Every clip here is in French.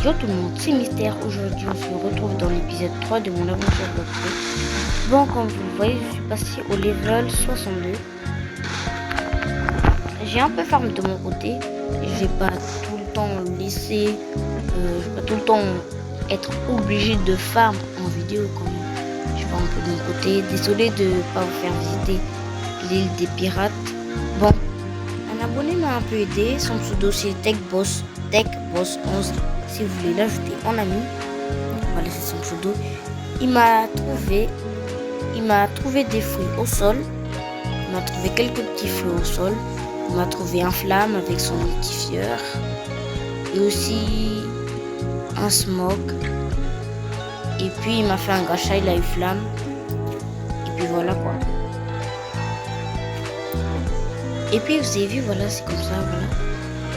Yo tout le monde, c'est Mystère. Aujourd'hui on se retrouve dans l'épisode 3 de mon aventure Blockplay. Bon, comme vous le voyez, je suis passé au level 62. J'ai un peu farm de mon côté. Je vais pas tout le temps laisser, je vais pas tout le temps être obligé de farm en vidéo quand même. Je vais un peu de mon côté. Désolé de pas vous faire visiter l'île des pirates. Bon, un abonné m'a un peu aidé. Son pseudo c'est TechBoss 11. Si vous voulez l'ajouter en ami, voilà, c'est son pseudo. Il m'a trouvé des fruits au sol. Il m'a trouvé quelques petits fruits au sol. Il m'a trouvé un flamme avec son multifieur. Et aussi un smoke. Et puis il m'a fait un gacha, il a eu flamme. Et puis voilà quoi. Et puis vous avez vu, voilà, c'est comme ça, voilà.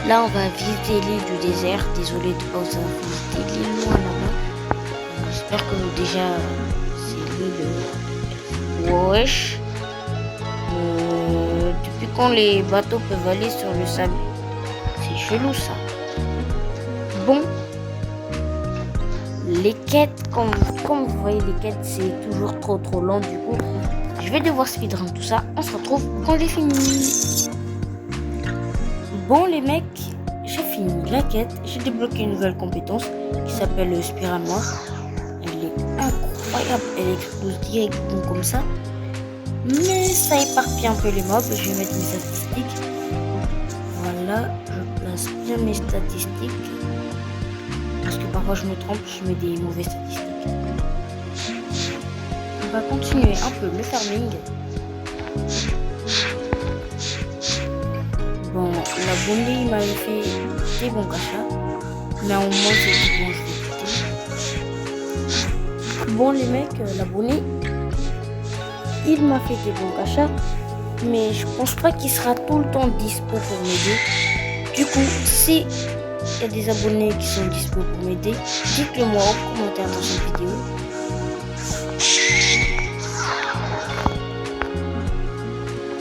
Là, on va visiter l'île du désert. Désolé de ne pas vous avoir visité l'île loin là-bas. J'espère que déjà, c'est l'île Wesh. Depuis quand les bateaux peuvent aller sur le sable? C'est chelou ça. Bon. Les quêtes, comme vous voyez, les quêtes, c'est toujours trop lent. Du coup, je vais devoir speedrun tout ça. On se retrouve quand j'ai fini. Bon les mecs, j'ai fini la quête, j'ai débloqué une nouvelle compétence qui s'appelle Spirale Noire. Elle est incroyable, elle explose directement comme ça. Mais ça éparpille un peu les mobs, je vais mettre mes statistiques. Voilà, je place bien mes statistiques. Parce que parfois je me trompe, je mets des mauvaises statistiques. On va continuer un peu le farming. Bon, l'abonné il m'avait fait des bons gachas, mais au moins c'est bon, je vais. Bon les mecs, l'abonné il m'a fait des bons gachas, mais je pense pas qu'il sera tout le temps dispo pour m'aider. Du coup, si il y a des abonnés qui sont dispo pour m'aider, dites-le moi en commentaire dans cette vidéo.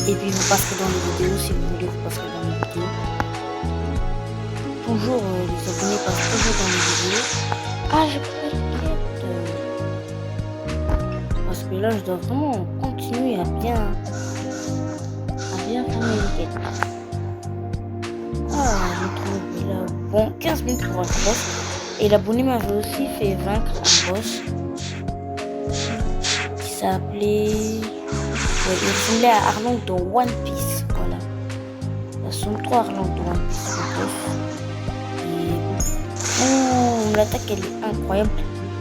Et puis vous passerez dans les vidéos, si vous voulez, vous passerez dans les vidéos. Toujours, les abonnés passent toujours dans les vidéos. Ah, j'ai pris une quête. Parce que là, je dois vraiment continuer à bien faire mes quêtes. Ah, j'ai trouvé là. Bon, 15 minutes pour un boss. Et l'abonné m'avait aussi fait vaincre un boss qui s'appelait... il ressemblait à Arlong dans One Piece, voilà. Il ressemble trop à Arlong dans One Piece, et l'attaque elle est incroyable,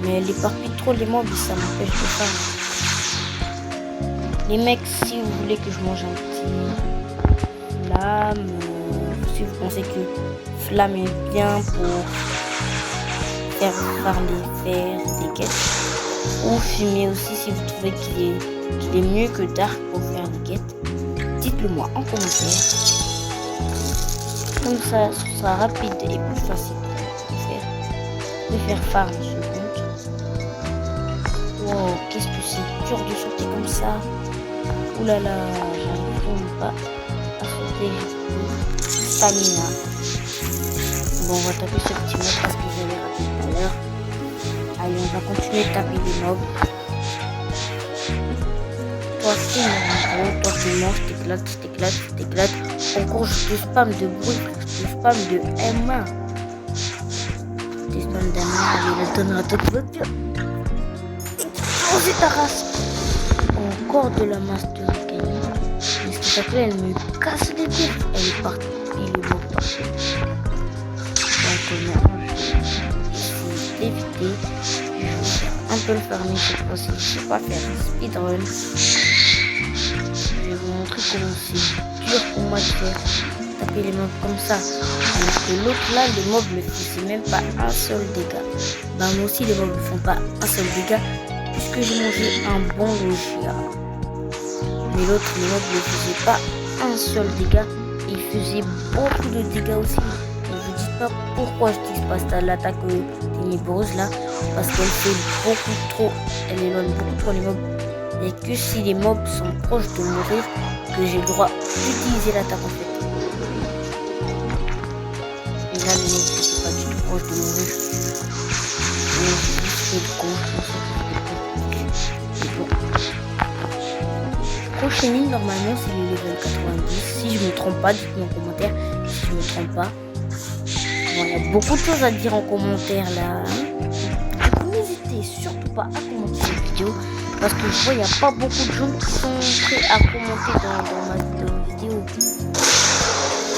mais elle éparpille trop les mobs et ça m'empêche de faire. Les mecs, si vous voulez que je mange un petit flamme, si vous pensez que flamme est bien pour faire des quêtes, ou fumer aussi si vous trouvez qu'il est mieux que Dark pour faire des quêtes, dites-le moi en commentaire. Comme ça, ce sera rapide et plus facile de faire farm ce compte. Wow, qu'est-ce que c'est dur de sauter comme ça. Oulala, j'arrive vraiment pas à sauter. Stamina. Bon, on va taper ce petit mot parce que j'avais raté tout à l'heure. Allez, on va continuer de taper les mobs. Toi c'est mort, toi c'est mort, je t'éclate. Encore je te spam de bruit, je te spam de M1. Je te spam d'M1, allez, la donnera toute votre vie. Explosez ta race. Encore de la masse de Rikani. Mais ce que ça fait, elle me casse les pieds. Elle est partie, il est mort partout. Donc maintenant, je vais essayer d'éviter. Je vais faire un peu le farming cette fois-ci. Je ne vais pas faire un speedrun. Je vais vous montrer comment c'est dur pour moi de faire taper les mobs comme ça. Alors que l'autre là, les mobs ne faisaient même pas un seul dégât. Bah moi aussi les mobs ne font pas un seul dégât puisque j'ai mangé un bon Logia. Mais l'autre, les mobs ne faisaient pas un seul dégât. Ils faisaient beaucoup de dégâts aussi. Ne vous dites pas pourquoi je dis pas l'attaque ténébreuse là. Parce qu'elle fait beaucoup trop. Elle éloigne beaucoup trop les mobs. Et que si les mobs sont proches de mourir, que j'ai le droit d'utiliser l'attaque en fait. Et là, les mobs, c'est pas du tout. proche de mourir. C'est le con, prochaine ligne normalement c'est le level 90. Si je me trompe pas, dites-moi en commentaire si je me trompe pas. Bon, il y a beaucoup de choses à dire en commentaire là. N'hésitez surtout pas à commenter cette vidéo parce que je vois il n'y a pas beaucoup de gens qui sont prêts à commenter dans ma vidéo.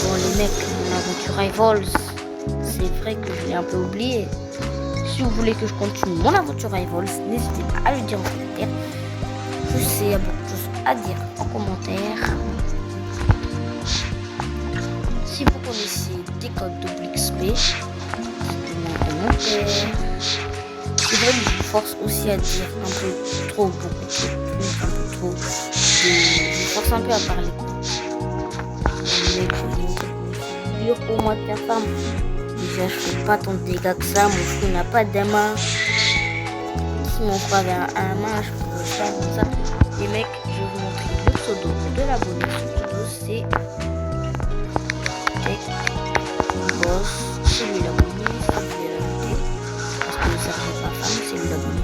Bon les mecs, mon aventure Rivals, c'est vrai que je l'ai un peu oublié. Si vous voulez que je continue mon aventure Rivals, n'hésitez pas à le dire en commentaire. Je sais, il y a beaucoup de choses à dire en commentaire. Si vous connaissez des codes d'ObliXP, dites-moi en commentaire. C'est vrai que je vous force aussi à dire un peu trop, beaucoup trop, un peu trop. Je vous force un peu à parler. C'est dur pour moi de faire femme. Déjà, je fais pas tant de dégâts que ça. Mon frère n'a pas d'amas. Si mon frère avait un main, je pourrais faire comme ça. Les mecs, je vais vous montrer le pseudo de l'abonné. Ce pseudo, c'est Tech Boss. C'est lui l'abonné. C'est lui l'abonné. Parce que ne servez pas femme, c'est lui l'abonné.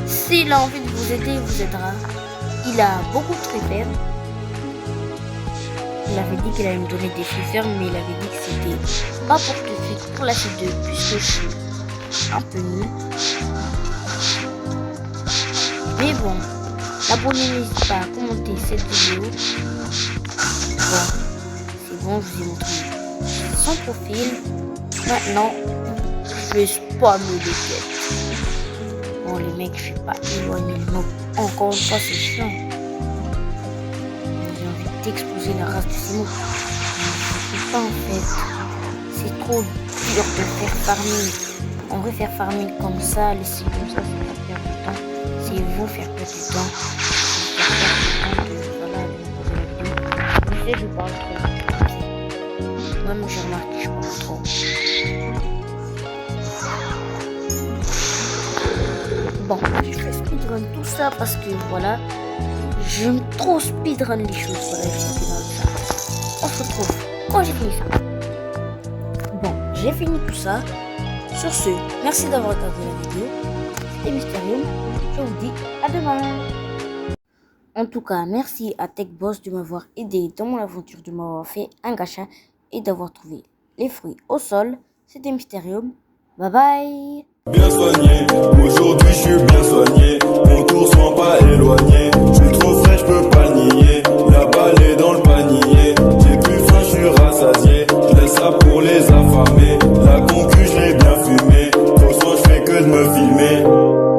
S'il a envie de vous aider, il vous aidera. Il a beaucoup de tripères. Il avait dit qu'il allait me donner des tripères, mais il avait dit que c'était pas pour tout de suite, pour la suite 2, puisque je suis un peu nul. Mais bon, l'abonné n'hésite pas à commenter cette vidéo. Bon, c'est bon, je vous ai montré son profil. Maintenant, je vais spammer des quêtes. Bon, les mecs, je suis pas éloigné le mob. Encore une fois, c'est chiant. J'ai envie d'exploser la race de ces mobs. Je sais pas en fait. C'est trop dur de faire farming. On veut faire farming comme ça, laisser comme ça, c'est faire perdre du temps. C'est vous faire perdre du temps. Je sais, je parle trop. Même j'ai remarqué, je parle trop. Bon, je fais speedrun tout ça parce que voilà, j'aime trop speedrun les choses. Voilà, je speedrun ça. On se retrouve quand j'ai fini ça. Bon, j'ai fini tout ça. Sur ce, merci d'avoir regardé la vidéo. C'était Mysterium. Je vous dis à demain. En tout cas, merci à TechBoss de m'avoir aidé dans mon aventure, de m'avoir fait un gacha et d'avoir trouvé les fruits au sol. C'était Mysterium. Bye bye. Bien soigné, aujourd'hui je suis bien soigné. Mon tour soin pas éloigné. Je suis trop frais, je peux pas le nier. La balle est dans le panier. J'ai plus faim, je suis rassasié. Je laisse ça pour les affamés. La concu, je l'ai bien fumé. Trop soin, je fais que de me filmer.